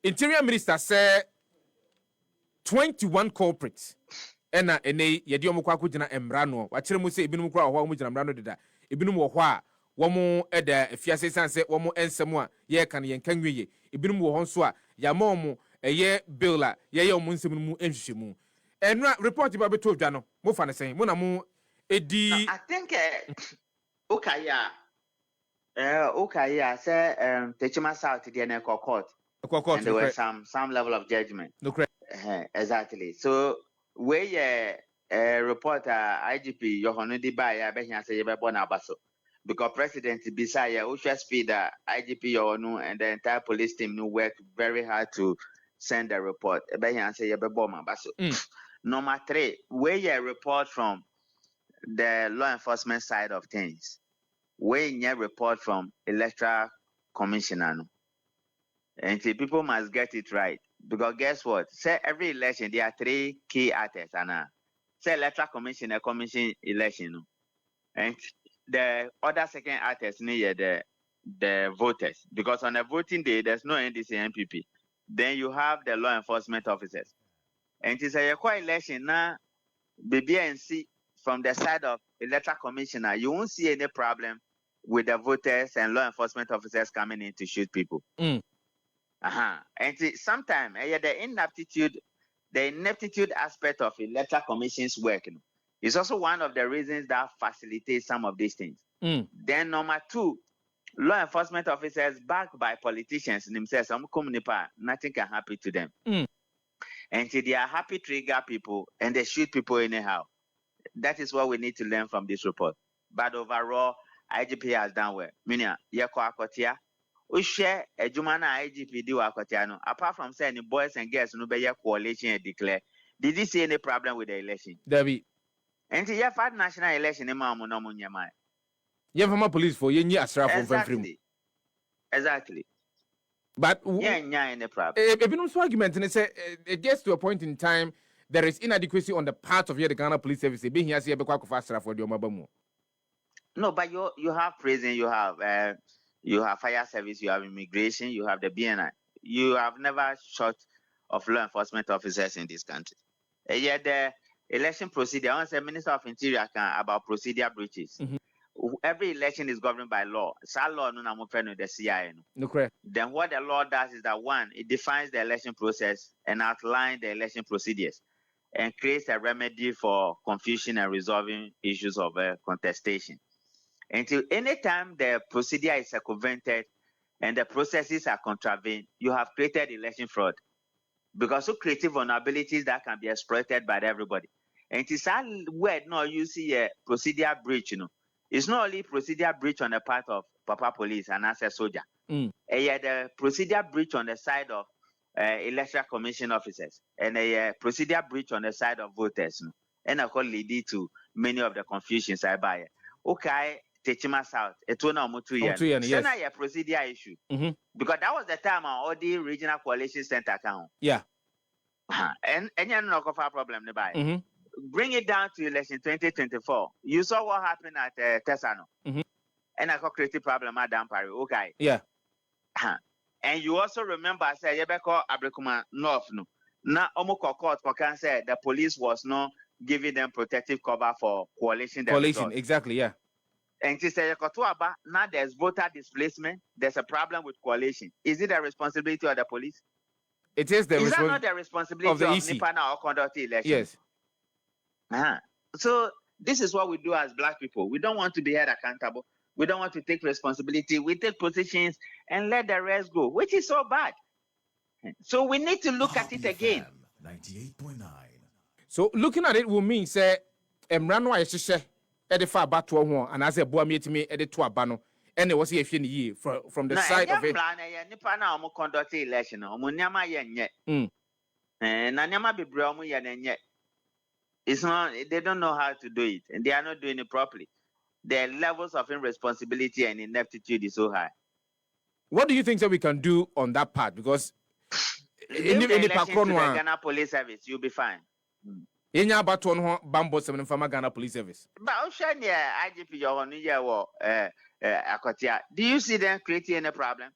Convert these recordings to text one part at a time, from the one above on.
Interior Minister said 21 culprits. Ena ene yedi omo kwa kujina emrano. Wachire mu se ebinum kwa ho mu jina emrano deda. Ebinum wo ho a womo eda efiase sanse womo ensem a ye kan ye nkanwie. Ebinum wo ho nso a ya ma omo eye bill a ye omo nsem mu enhwehwemu. Enra report ba beto dwa no. Mo fa ne sen. Mo na mo edi I think okay say Techima South the Neko court. And there was some level of judgment. No correct. Exactly. So where report IGP Yohonudi by I bet you say you born abaso. Because President Bisaya Usha speed IGP Yohonu and the entire police team nu work very hard to send a report. I bet you say you born abaso. Number 3, where you report from the law enforcement side of things. Where you report from electoral commissioner. And people must get it right. Because guess what? Say every election, there are 3 key actors. Say electoral commission, a commission election. And the other second actors near the voters. Because on a voting day, there's no NDC MPP. Then you have the law enforcement officers. And it's a election now, BBNC from the side of electoral commissioner, you won't see any problem with the voters and law enforcement officers coming in to shoot people. And sometimes the ineptitude aspect of electoral commission's work is also one of the reasons that facilitates some of these things. Then number 2, law enforcement officers backed by politicians themselves, nothing can happen to them. And they are happy to trigger people and they shoot people anyhow. That is what we need to learn from this report. But overall, IGP has done well. Minia, yeko akotia. We share a Jumana IGP do akotiano. Apart from saying the boys and girls no be coalition and declare. Did you see any problem with the election? Debbie. And the fat national election, Ema no munyama. You have police for ye asra from Exactly. But any problem. Ebinum's argument and say it gets to a point in time there is inadequacy on the part of the Ghana Police Service. Being here, see a faster for the Omabamu. No, but you have prison, you have fire service, you have immigration, you have the BNI. You have never short of law enforcement officers in this country. Yet the election procedure, I want to say Minister of Interior about procedure breaches. Every election is governed by law. Some law no the CIA. No correct. Then what the law does is that 1, it defines the election process and outlines the election procedures and creates a remedy for confusion and resolving issues of contestation. Until any time the procedure is circumvented and the processes are contravened, you have created election fraud. Because of creative vulnerabilities that can be exploited by everybody. And it's a word no you see a procedure breach, It's not only procedure breach on the part of Papa Police and as a soldier. The procedure breach on the side of electoral commission officers and a procedure breach on the side of voters. And I call lead to many of the confusions I buy. Okay, Techima South, it will not move 2 years. Yes. Now a procedure issue. Because that was the time all the regional coalition center account. Yeah. And you know a problem nearby. Bring it down to election 2024. You saw what happened at Tesano. And I got creative problem at Dampari. Okay. Yeah. And you also remember I said Yebeko Abrekuma North no. Now Omoko Court can say the police was not giving them protective cover for coalition. Exactly, yeah. And she said now there's voter displacement, there's a problem with coalition. Is it the responsibility of the police? It is the responsibility. Is that not the responsibility of the NIPANA or conduct the election? Yes. So this is what we do as black people. We don't want to be held accountable. We don't want to take responsibility. We take positions and let the rest go, which is so bad. So we need to look at it again. 98.9. So looking at it will mean say Emrano Aisha edifa batwa ho and as a boa me edit to abano and it was here from the side of it. Nipa na omo conduct election omo nyama ye nye. Na nyama bebre omo ye nye. It's not, they don't know how to do it and they are not doing it properly. The levels of irresponsibility and ineptitude is so high. What do you think that we can do on that part? Because in the Ghana Police Service, you'll be fine. In your baton, Bambo 7 from Ghana Police Service. But IGP, do you see them creating any problem?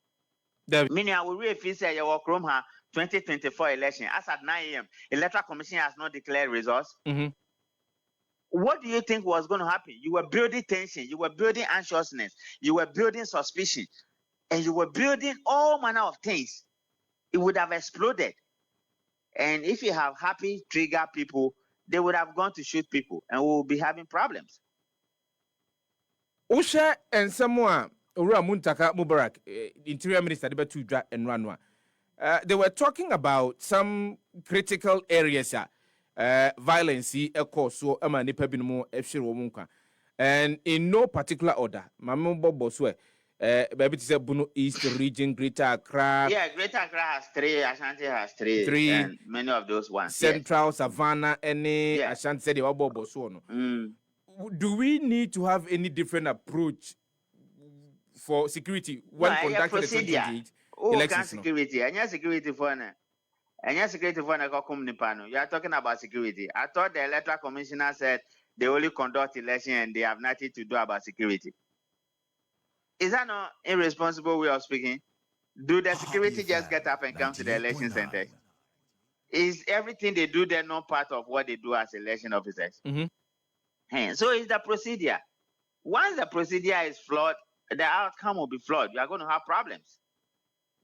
Meaning, I will read if you say you walk room 2024 election. As at 9 a.m., Electoral Commission has not declared results. Mm-hmm. What do you think was going to happen? You were building tension, you were building anxiousness, you were building suspicion, and you were building all manner of things. It would have exploded. And if you have happy trigger people, they would have gone to shoot people, and we will be having problems. Usha and someone, Ura Muntaka Mubarak, Interior Minister Debetu Dra and Ranwa. They were talking about some critical areas, violence, so and in no particular order. Mamu Boboswe, baby to Bunu East region, Greater Accra. Yeah, Greater Accra has 3, Ashanti has 3, and many of those ones. Central, Savannah, any Ashanti said the Obobosuono. Do we need to have any different approach for security when conducting the 2028 elections? Security. And security for you are talking about security. I thought the electoral commissioner said they only conduct election and they have nothing to do about security. Is that not irresponsible way of speaking? Do the security just get up and come to the election center? Is everything they do there not part of what they do as election officers? So it's the procedure. Once the procedure is flawed, the outcome will be flawed. You are going to have problems.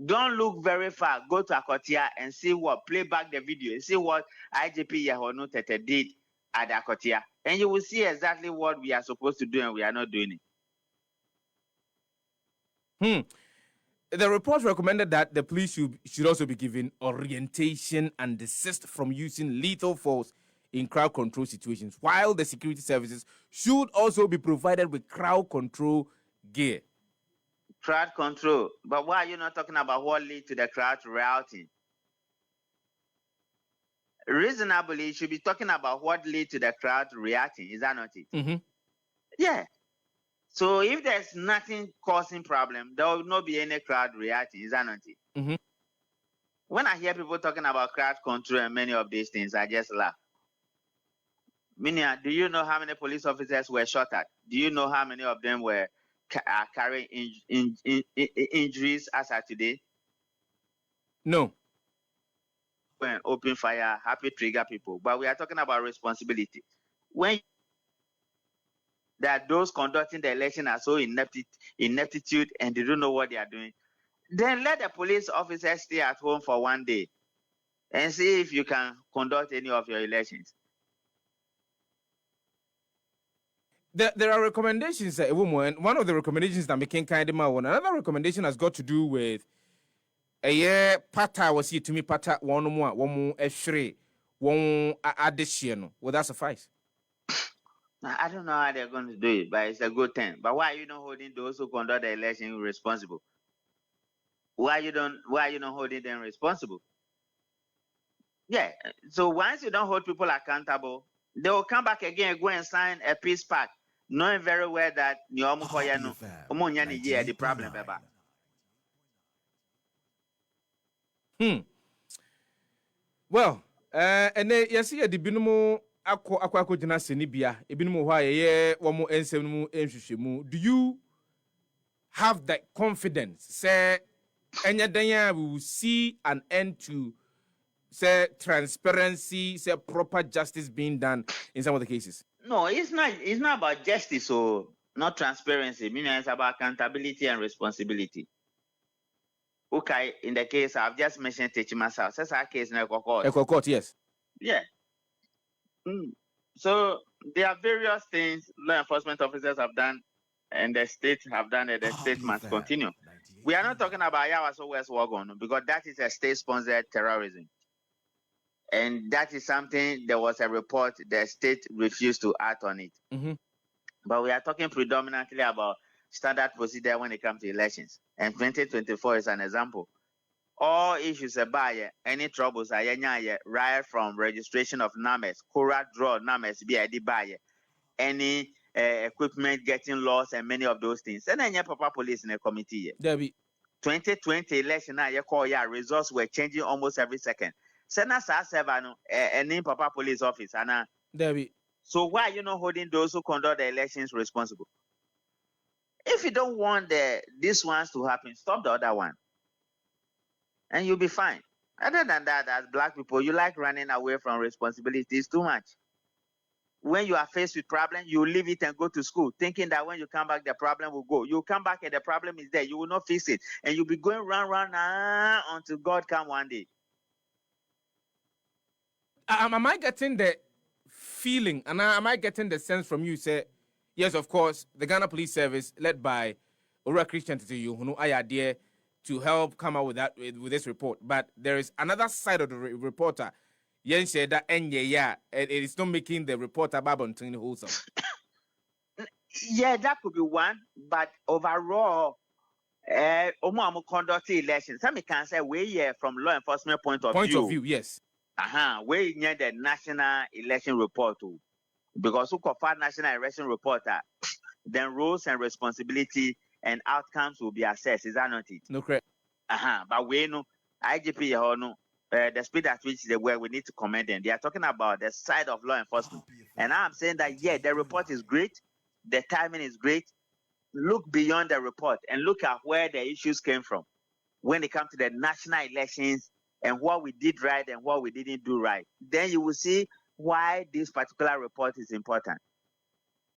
Don't look very far. Go to Akotia and see play back the video and see what IGP Yahonu Tete did at Akotia. And you will see exactly what we are supposed to do and we are not doing it. The report recommended that the police should also be given orientation and desist from using lethal force in crowd control situations, while the security services should also be provided with crowd control gear. Crowd control? But why are you not talking about what leads to the crowd routing? Reasonably, you should be talking about what leads to the crowd reacting. Is that not it? Yeah. So if there's nothing causing problem, there will not be any crowd reacting. Is that not it? When I hear people talking about crowd control and many of these things, I just laugh. Minia, do you know how many police officers were shot at? Do you know how many of them were carrying injuries as of today? No. When open fire, happy trigger people. But we are talking about responsibility. When that those conducting the election are so ineptitude and they don't know what they are doing, then let the police officers stay at home for one day and see if you can conduct any of your elections. There are recommendations, woman. One of the recommendations that making kind of one. Another recommendation has got to do with a year pata was here to me pata one more shre one addition. Will that suffice? I don't know how they're going to do it, but it's a good thing. But why are you not holding those who conduct the election responsible? Why are you not holding them responsible? Yeah. So once you don't hold people accountable, they will come back again and go and sign a peace pact, knowing very well that the problem. Well, and then you see the binumu akwa jina senibia ebinumu hwa ye womo ensem mu enhwehwemu. Do you have that confidence say we will see an end to say transparency, say proper justice being done in some of the cases? No, it's not about justice or not transparency. Meaning it's about accountability and responsibility. Okay, in the case I've just mentioned teaching myself. That's our case in Eco Court, yes. Yeah. So there are various things law enforcement officers have done and the state have done and the state must continue. We are not talking about Yawaso West Wagon because that is a state-sponsored terrorism. And that is something, there was a report, the state refused to act on it. But we are talking predominantly about standard procedure when it comes to elections. And 2024 is an example. All issues about any troubles right from registration of numbers, Cora draw numbers, any equipment getting lost, and many of those things. And then Papa Police in a committee. Debbie. 2020 election, results were changing almost every second. Sena Sa7 and Papa Police office. Debbie. So why are you not holding those who conduct the elections responsible? If you don't want these ones to happen, stop the other one. and you'll be fine. Other than that, as black people, you like running away from responsibilities too much. When you are faced with problem, you leave it and go to school, thinking that when you come back, the problem will go. You come back and the problem is there. You will not fix it, and you'll be going round until God come one day. Am I getting the feeling, and am I getting the sense from you? Say, yes, of course, the Ghana Police Service, led by Ora Christian Titiyu, who I idea to help come out with that with this report. But there is another side of the reporter. Yen said that it is not making the reporter Babontin wholesome. Yeah, that could be one, but overall, conduct elections. Some can say we from law enforcement point of view. Yes. We need the national election report too, because who confirm national election reporter, then roles and responsibility and outcomes will be assessed. Is that not it? No, correct. But we know IGP the speed at which they were, we need to commend them. They are talking about the side of law enforcement, and I'm saying that the report is great, the timing is great. Look beyond the report and look at where the issues came from when it comes to the national elections and what we did right and what we didn't do right. Then you will see why this particular report is important.